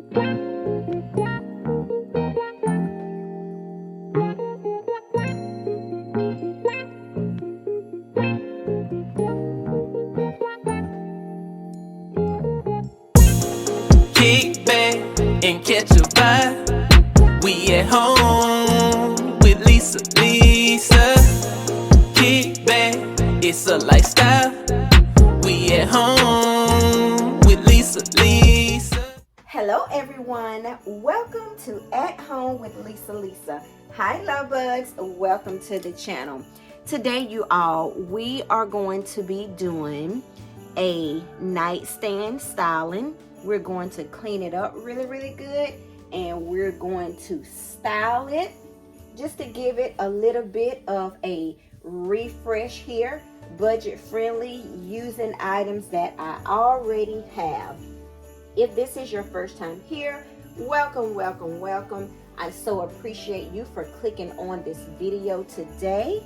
Kick back and catch a vibe. We at home with Lisa, Lisa. Kick back, it's a lifestyle. We at home with Lisa, Lisa. Hello everyone, welcome to At Home with Lisa, Lisa. Hi love bugs, welcome to the channel. Today you all, we are going to be doing a nightstand styling. We're going to clean it up really good, and we're going to style it just to give it a little bit of a refresh here, budget friendly, using items that I already have. If this is your first time here, welcome. I so appreciate you for clicking on this video today.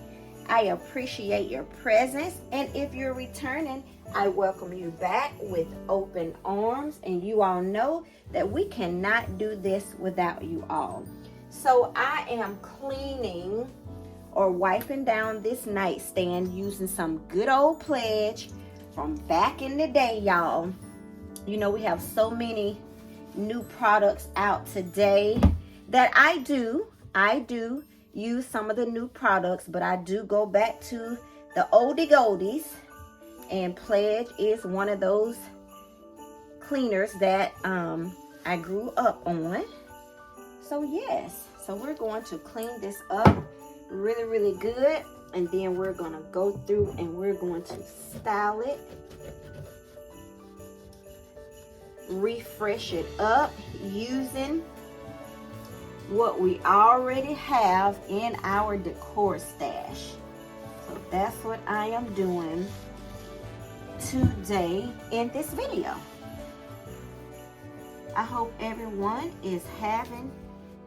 I appreciate your presence, and if you're returning, I welcome you back with open arms, and you all know that we cannot do this without you all. So I am cleaning or wiping down this nightstand using some good old Pledge from back in the day, y'all. You know, we have so many new products out today that I do use some of the new products, but I do go back to the oldie goldies, and Pledge is one of those cleaners that I grew up on. So yes, so we're going to clean this up really good, and then we're gonna go through and we're going to style it, refresh it up using what we already have in our decor stash. So that's what I am doing today in this video. I hope everyone is having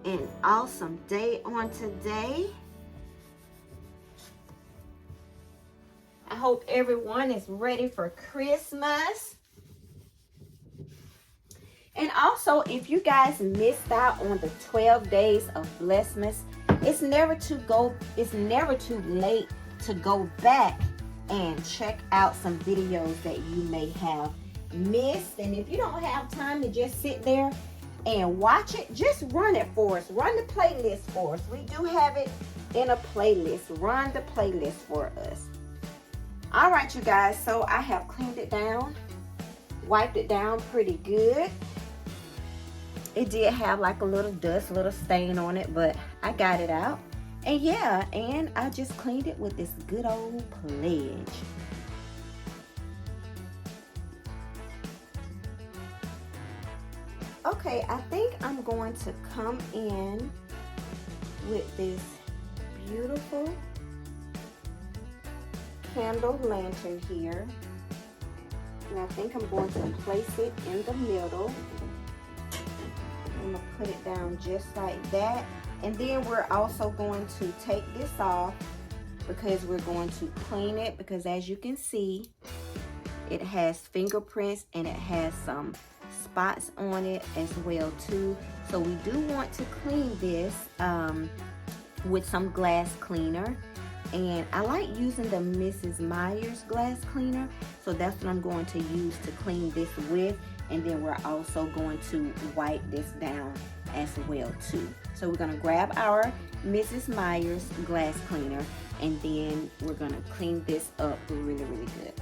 an awesome day on today. I hope everyone is ready for Christmas. And also, if you guys missed out on the 12 days of Blessmas, it's never too late to go back and check out some videos that you may have missed. And if you don't have time to just sit there and watch it, just run it for us. Run the playlist for us. We do have it in a playlist. Run the playlist for us. All right, you guys, so I have cleaned it down, wiped it down pretty good. It did have like a little dust, little stain on it, but I got it out. And yeah, and I just cleaned it with this good old Pledge. Okay, I think I'm going to come in with this beautiful candle lantern here. And I think I'm going to place it in the middle. I'm going to put it down just like that. And then we're also going to take this off because we're going to clean it, because as you can see, it has fingerprints and it has some spots on it as well too. So we do want to clean this with some glass cleaner. And I like using the Mrs. Meyer's glass cleaner, so that's what I'm going to use to clean this with. And then we're also going to wipe this down as well too. So we're going to grab our Mrs. Meyer's glass cleaner, and then we're going to clean this up really good.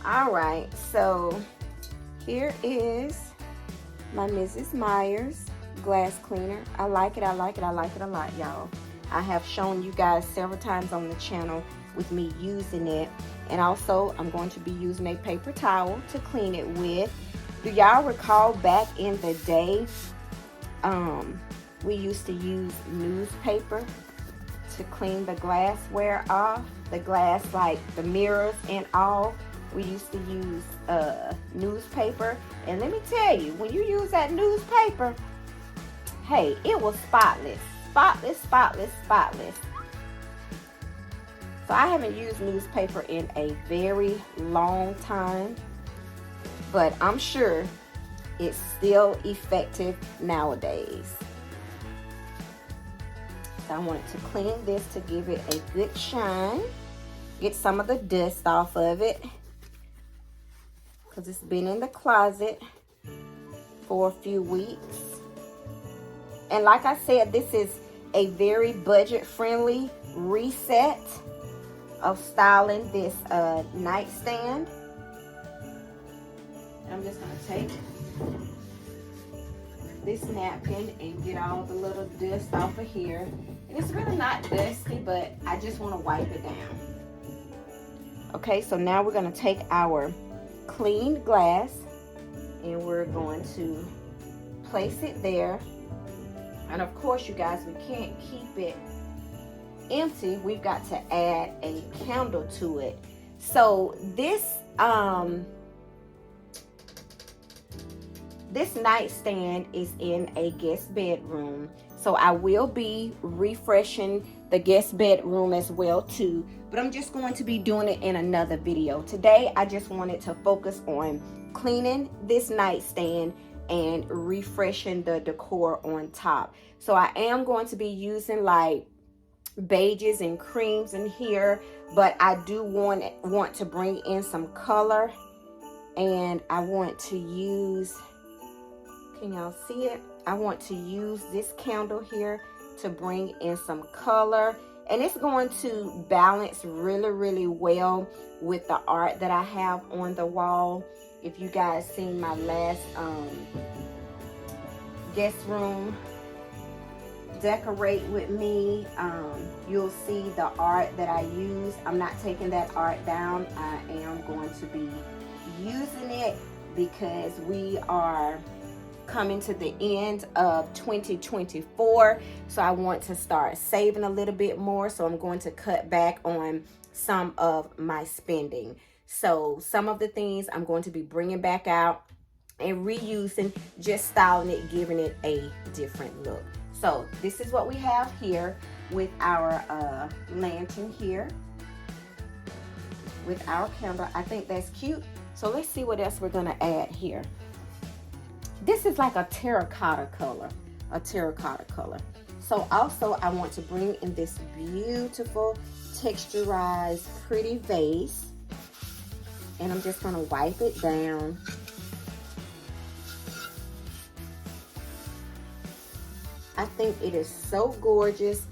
All right, so here is my Mrs. Meyer's glass cleaner. I like it a lot, y'all. I have shown you guys several times on the channel with me using it. And also, I'm going to be using a paper towel to clean it with. Do y'all recall back in the day, we used to use newspaper to clean the glassware off? The glass, like the mirrors and all. We used to use newspaper. And let me tell you, when you use that newspaper, hey, it was spotless. Spotless. So I haven't used newspaper in a very long time, but I'm sure it's still effective nowadays. So I wanted to clean this to give it a good shine. Get some of the dust off of it, because it's been in the closet for a few weeks. And like I said, this is a very budget-friendly reset of styling this nightstand. I'm just going to take this napkin and get all the little dust off of here. And it's really not dusty, but I just want to wipe it down. Okay, so now we're going to take our cleaned glass and we're going to place it there. And of course, you guys, we can't keep it empty. We've got to add a candle to it. So this nightstand is in a guest bedroom. So I will be refreshing the guest bedroom as well too. But I'm just going to be doing it in another video. Today, I just wanted to focus on cleaning this nightstand and refreshing the decor on top. So I am going to be using like beiges and creams in here, but I do want to bring in some color, and I want to use, can y'all see it? I want to use this candle here to bring in some color, and it's going to balance really, really well with the art that I have on the wall. If you guys seen my last guest room decorate with me, you'll see the art that I use. I'm not taking that art down. I am going to be using it because we are coming to the end of 2024, so I want to start saving a little bit more. So I'm going to cut back on some of my spending. So some of the things I'm going to be bringing back out and reusing, just styling it, giving it a different look. So this is what we have here with our lantern here, with our candle. I think that's cute. So let's see what else we're gonna add here. This is like a terracotta color, So also I want to bring in this beautiful texturized pretty vase, and I'm just gonna wipe it down. I think it is so gorgeous.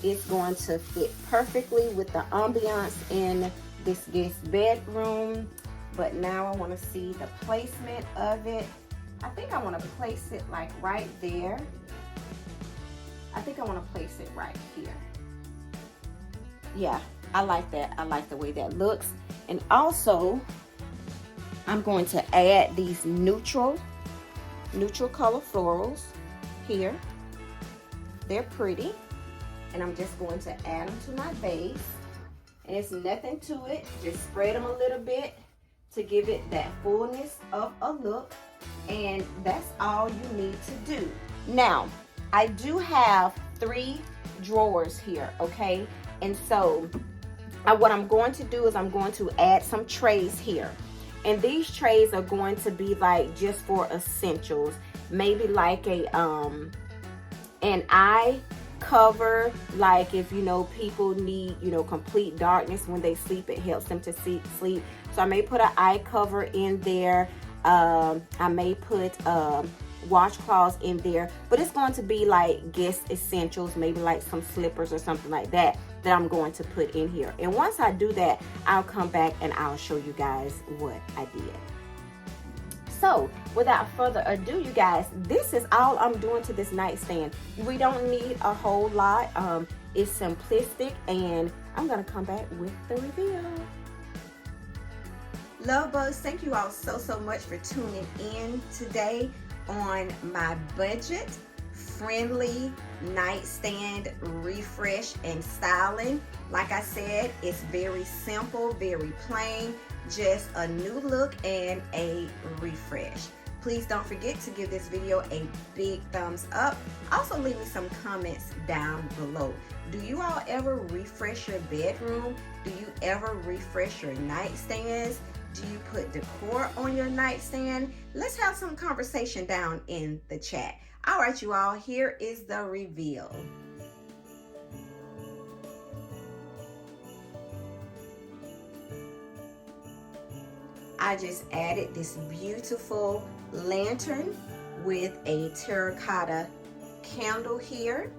It's going to fit perfectly with the ambiance in this guest bedroom. But now I want to see the placement of it. I think I want to place it like right there. I think I want to place it right here. Yeah, I like that. I like the way that looks. And also, I'm going to add these neutral color florals here. They're pretty. And I'm just going to add them to my base. And it's nothing to it. Just spread them a little bit to give it that fullness of a look. And that's all you need to do. Now, I do have 3 drawers here, okay? And so what I'm going to do is I'm going to add some trays here. And these trays are going to be like just for essentials. Maybe like a an eye cover, like if people need complete darkness when they sleep, it helps them to sleep. So I may put an eye cover in there. I may put washcloths in there, but it's going to be like guest essentials, maybe like some slippers or something like that I'm going to put in here. And once I do that, I'll come back and I'll show you guys what I did. So without further ado, you guys, this is all I'm doing to this nightstand. We don't need a whole lot. It's simplistic, and I'm gonna come back with the reveal. Love bugs, thank you all so much for tuning in today on my budget friendly nightstand refresh and styling. Like I said, it's very simple, very plain, just a new look and a refresh. Please don't forget to give this video a big thumbs up. Also leave me some comments down below. Do you all ever refresh your bedroom? Do you ever refresh your nightstands? Do you put decor on your nightstand? Let's have some conversation down in the chat. All right, you all, here is the reveal. I just added this beautiful lantern with a terracotta candle here.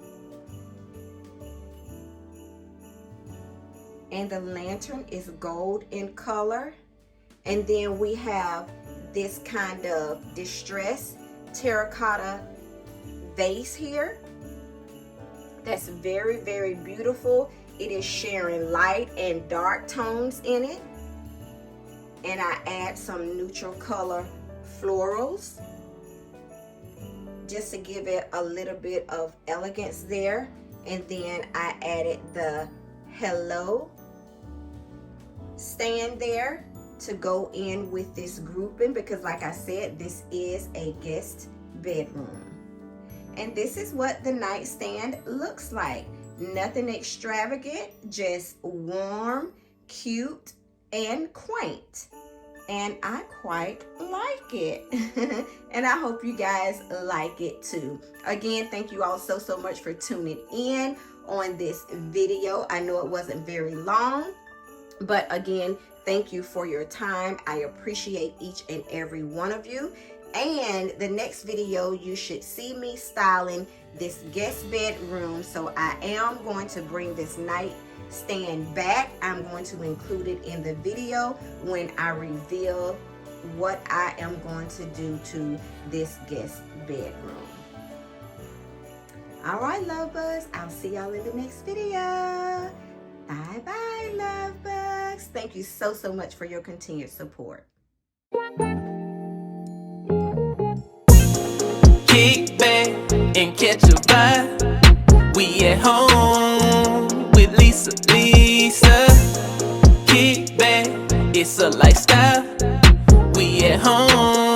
And the lantern is gold in color. And then we have this kind of distressed terracotta vase here. That's very, very beautiful. It is sharing light and dark tones in it. And I add some neutral color florals just to give it a little bit of elegance there. And then I added the hello stand there to go in with this grouping, because like I said, this is a guest bedroom. And this is what the nightstand looks like. Nothing extravagant, just warm, cute, and quaint. And I quite like it. And I hope you guys like it too. Again, thank you all so much for tuning in on this video. I know it wasn't very long, but again, thank you for your time. I appreciate each and every one of you. And the next video, you should see me styling this guest bedroom. So I am going to bring this nightstand back. I'm going to include it in the video when I reveal what I am going to do to this guest bedroom. All right, love bugs, I'll see y'all in the next video. Bye bye, love bugs. Thank you so much for your continued support. Kick back and catch a vibe. We at home with Lisa. Kick back, it's a lifestyle. We at home.